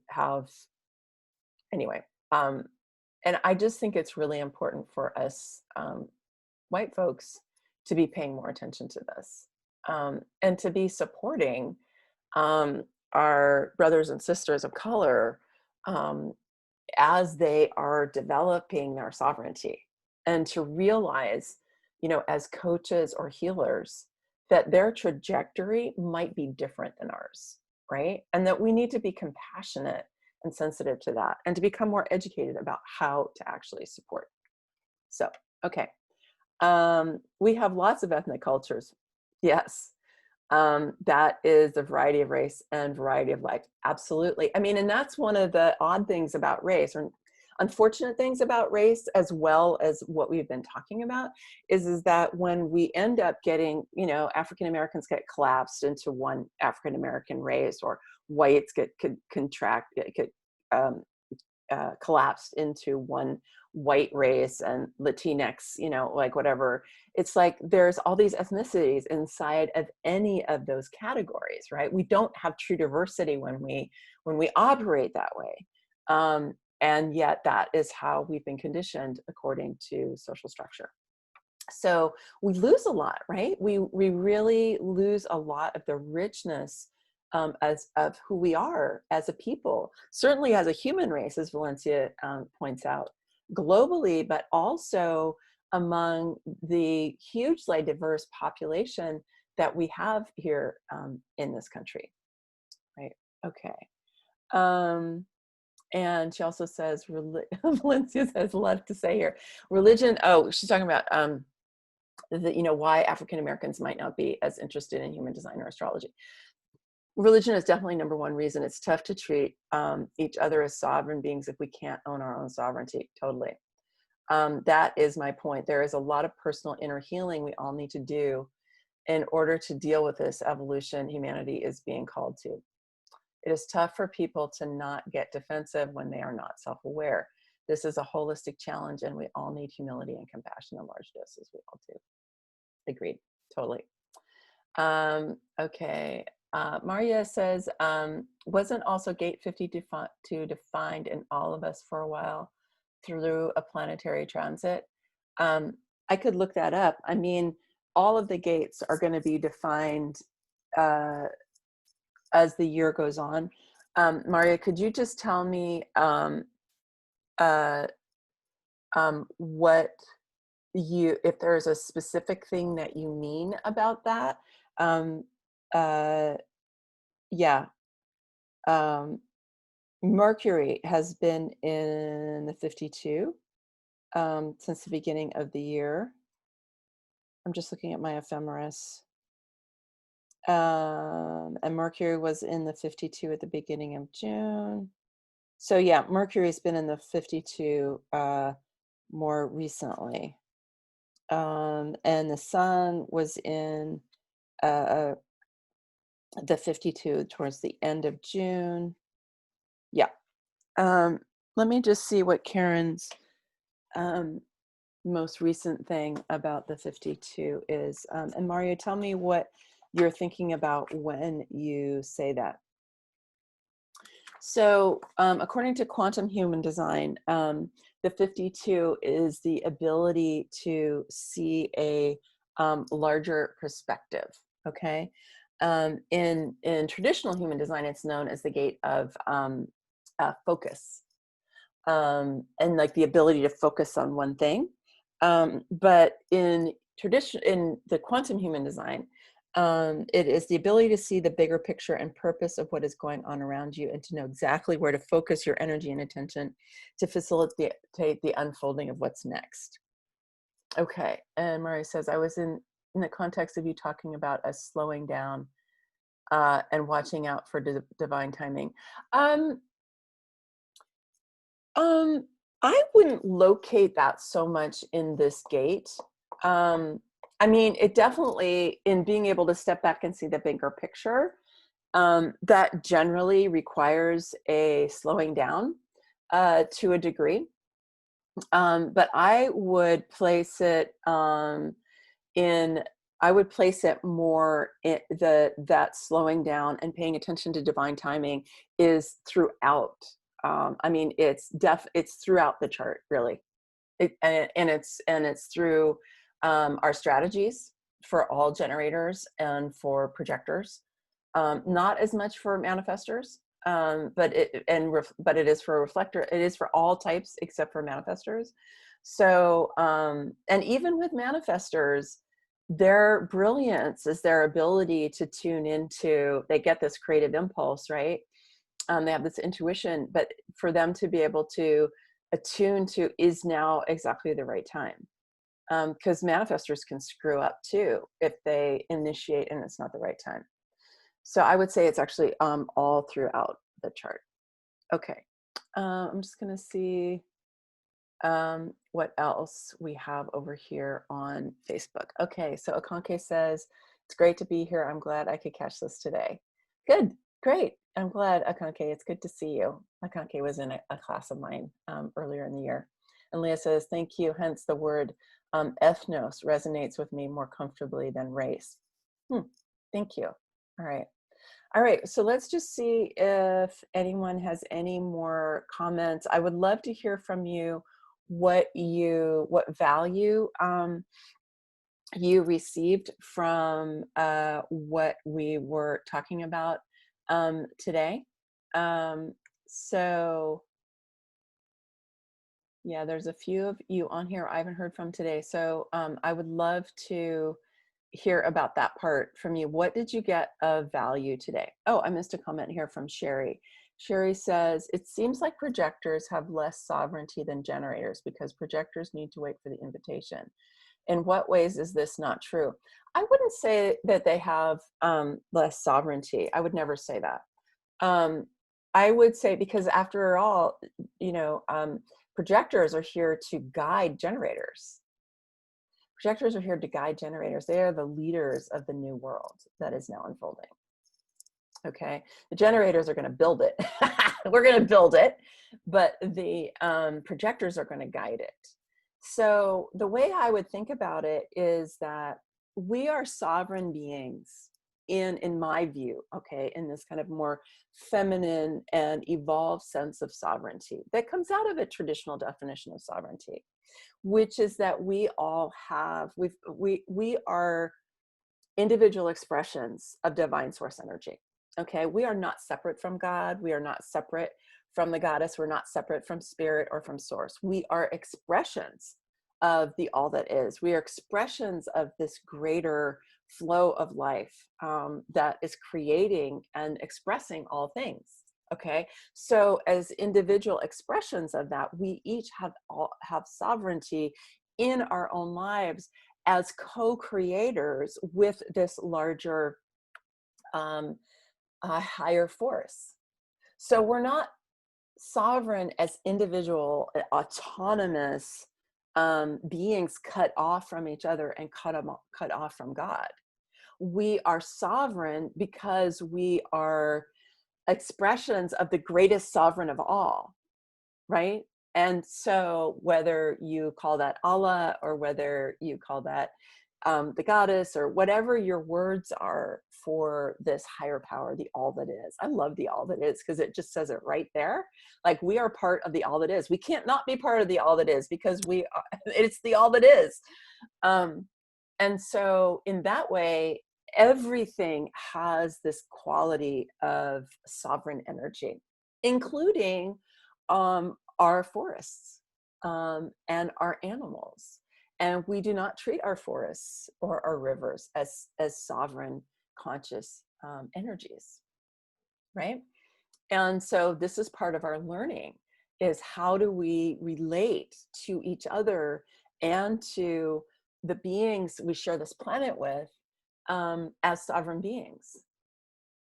have anyway. And I just think it's really important for us white folks to be paying more attention to this, and to be supporting our brothers and sisters of color as they are developing their sovereignty, and to realize, as coaches or healers, that their trajectory might be different than ours, right? And that we need to be compassionate and sensitive to that, and to become more educated about how to actually support. So, okay. We have lots of ethnic cultures. Yes. That is a variety of race and variety of life. Absolutely. I mean, and that's one of the odd things about race, or unfortunate things about race, as well as what we've been talking about, is that when we end up getting, African Americans get collapsed into one African American race, or whites get collapsed into one white race, and Latinx, like whatever. It's like there's all these ethnicities inside of any of those categories, right? We don't have true diversity when we operate that way. And yet that is how we've been conditioned according to social structure. So we lose a lot, right? We really lose a lot of the richness of who we are as a people, certainly as a human race, as Valencia points out, globally, but also among the hugely diverse population that we have here in this country, right? Okay. And she also says, Valencia says a lot to say here. Religion, oh, she's talking about why African Americans might not be as interested in human design or astrology. Religion is definitely number one reason. It's tough to treat each other as sovereign beings if we can't own our own sovereignty. Totally. That is my point. There is a lot of personal inner healing we all need to do in order to deal with this evolution humanity is being called to. It is tough for people to not get defensive when they are not self-aware. This is a holistic challenge, and we all need humility and compassion in large doses. We all do. Agreed. Totally. Okay. Maria says, wasn't also gate 52 defined in all of us for a while through a planetary transit? I could look that up. I mean, all of the gates are going to be defined as the year goes on. Maria, could you just tell me what if there's a specific thing that you mean about that? Yeah. Mercury has been in the 52 since the beginning of the year. I'm just looking at my ephemeris. And Mercury was in the 52 at the beginning of June. So yeah, Mercury's been in the 52 more recently. And the sun was in the 52 towards the end of June. Yeah. Let me just see what Karen's most recent thing about the 52 is. And Mario, tell me what you're thinking about when you say that. So according to quantum human design, the 52 is the ability to see a larger perspective, okay? In traditional human design, it's known as the gate of focus, and like the ability to focus on one thing. But in the quantum human design, it is the ability to see the bigger picture and purpose of what is going on around you and to know exactly where to focus your energy and attention to facilitate the unfolding of what's next. Okay, and Murray says, I was in the context of you talking about us slowing down and watching out for divine timing. I wouldn't locate that so much in this gate. I mean, it definitely, in being able to step back and see the bigger picture, that generally requires a slowing down to a degree. But I would place it more in that slowing down and paying attention to divine timing is throughout. I mean, it's throughout the chart, really. And it's through our strategies for all generators and for projectors. Not as much for manifestors, but it is for a reflector. It is for all types except for manifestors. So, and even with manifestors, their brilliance is their ability to tune into, they get this creative impulse, right? They have this intuition, but for them to be able to attune to is now exactly the right time. Because manifestors can screw up too if they initiate and it's not the right time. So I would say it's actually all throughout the chart. Okay, I'm just gonna see what else we have over here on Facebook. Okay, so Akanke says, it's great to be here. I'm glad I could catch this today. Good, great. I'm glad, Akanke. It's good to see you. Akanke was in a class of mine earlier in the year. And Leah says, thank you. Hence the word ethnos resonates with me more comfortably than race. Thank you. All right. All right, so let's just see if anyone has any more comments. I would love to hear from you what value you received from what we were talking about today. So Yeah, there's a few of you on here I haven't heard from today. So I would love to hear about that part from you. What did you get of value today? Oh, I missed a comment here from Sherry. Sherry says, it seems like projectors have less sovereignty than generators because projectors need to wait for the invitation. In what ways is this not true? I wouldn't say that they have less sovereignty. I would never say that. I would say, because after all, you know, projectors are here to guide generators. Projectors are here to guide generators. They are the leaders of the new world that is now unfolding. Okay, the generators are going to build it. We're going to build it, but the projectors are going to guide it. So the way I would think about it is that we are sovereign beings in my view, okay, in this kind of more feminine and evolved sense of sovereignty that comes out of a traditional definition of sovereignty, which is that we all have, we are individual expressions of divine source energy. Okay, we are not separate from God. We are not separate from the goddess. We're not separate from spirit or from source. We are expressions of the all that is. We are expressions of this greater flow of life that is creating and expressing all things. Okay, so as individual expressions of that, we each have sovereignty in our own lives as co-creators with this larger higher force. So we're not sovereign as individual autonomous beings cut off from each other and cut off from God. We are sovereign because we are expressions of the greatest sovereign of all, right? And so whether you call that Allah or whether you call that the goddess or whatever your words are for this higher power, the all that is. I love the all that is because it just says it right there. Like, we are part of the all that is. We can't not be part of the all that is because we are, it's the all that is. And so in that way, everything has this quality of sovereign energy, including our forests and our animals. And we do not treat our forests or our rivers as sovereign conscious energies, right? And so this is part of our learning, is how do we relate to each other and to the beings we share this planet with as sovereign beings,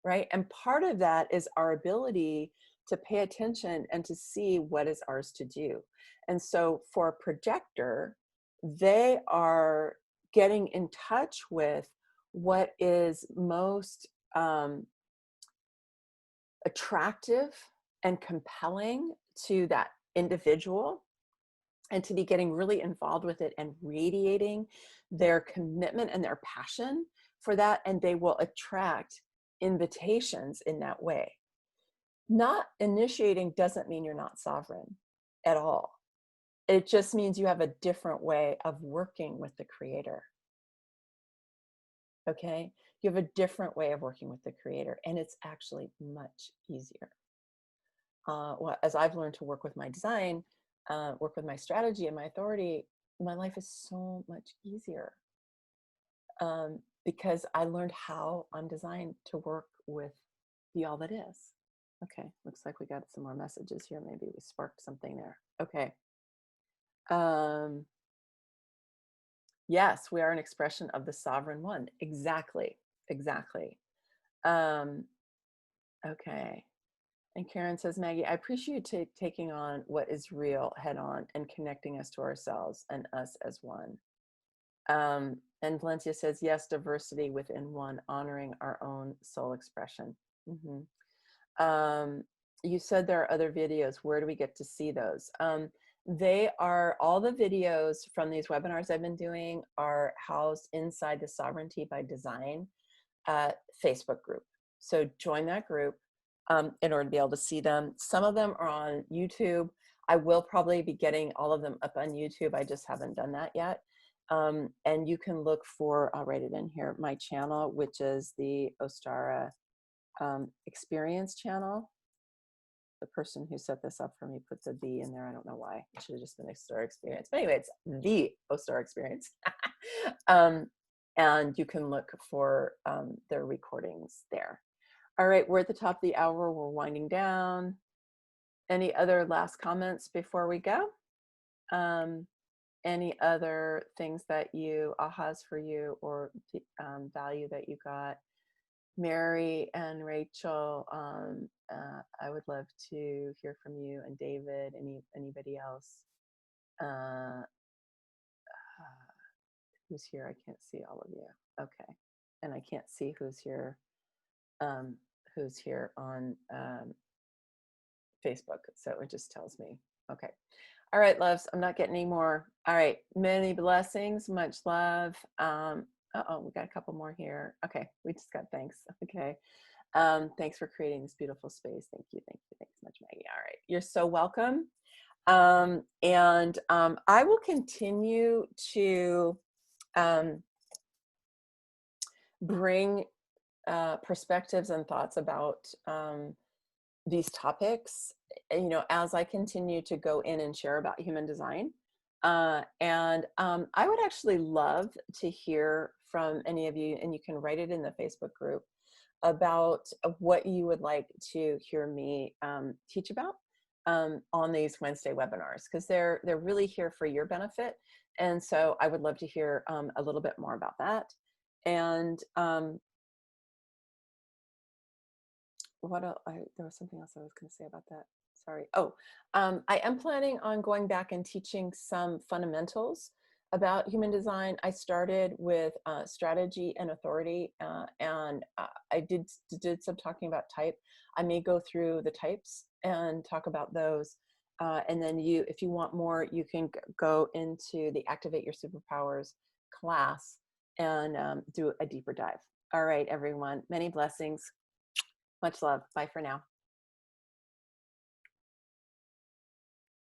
right? And part of that is our ability to pay attention and to see what is ours to do. And so for a projector, they are getting in touch with what is most attractive and compelling to that individual, and to be getting really involved with it and radiating their commitment and their passion for that. And they will attract invitations in that way. Not initiating doesn't mean you're not sovereign at all. It just means you have a different way of working with the creator. Okay? You have a different way of working with the creator, and it's actually much easier. Well, as I've learned to work with my design, work with my strategy and my authority, my life is so much easier because I learned how I'm designed to work with the all that is. Okay, looks like we got some more messages here. Maybe we sparked something there. Okay. Yes, we are an expression of the sovereign one. Exactly, exactly. Okay. And Karen says, Maggie, I appreciate you taking on what is real head on and connecting us to ourselves and us as one. And Valencia says, yes, diversity within one, honoring our own soul expression. You said there are other videos. Where do we get to see those? They are, all the videos from these webinars I've been doing are housed inside the Sovereignty by Design Facebook group. So join that group in order to be able to see them. Some of them are on YouTube. I will probably be getting all of them up on YouTube. I just haven't done that yet. And you can look for, I'll write it in here, my channel, which is the Ostara Experience channel. the person who set this up for me puts a B in there. I don't know why. It should have just been Ostar Experience. But anyway, it's the Ostar Experience. And you can look for their recordings there. All right, we're at the top of the hour. We're winding down. Any other last comments before we go? Any other things that ahas for you, or value that you got? Mary and Rachel, I would love to hear from you, and David, anybody else who's here. I can't see all of you. Okay. And I can't see who's here on Facebook. So it just tells me. Okay. All right, loves, I'm not getting any more. All right. Many blessings, much love. We got a couple more here. Okay. We just got thanks. Okay. Thanks for creating this beautiful space. Thank you. Thank you. Thanks so much, Maggie. All right. You're so welcome. I will continue to bring perspectives and thoughts about these topics, as I continue to go in and share about human design. I would actually love to hear from any of you, and you can write it in the Facebook group, about what you would like to hear me teach about on these Wednesday webinars, because they're really here for your benefit. And so I would love to hear a little bit more about that. And there was something else I was going to say about that. Sorry. I am planning on going back and teaching some fundamentals about human design. I started with strategy and authority, and I did some talking about type. I may go through the types and talk about those. And then if you want more, you can go into the Activate Your Superpowers class and do a deeper dive. All right, everyone. Many blessings. Much love. Bye for now.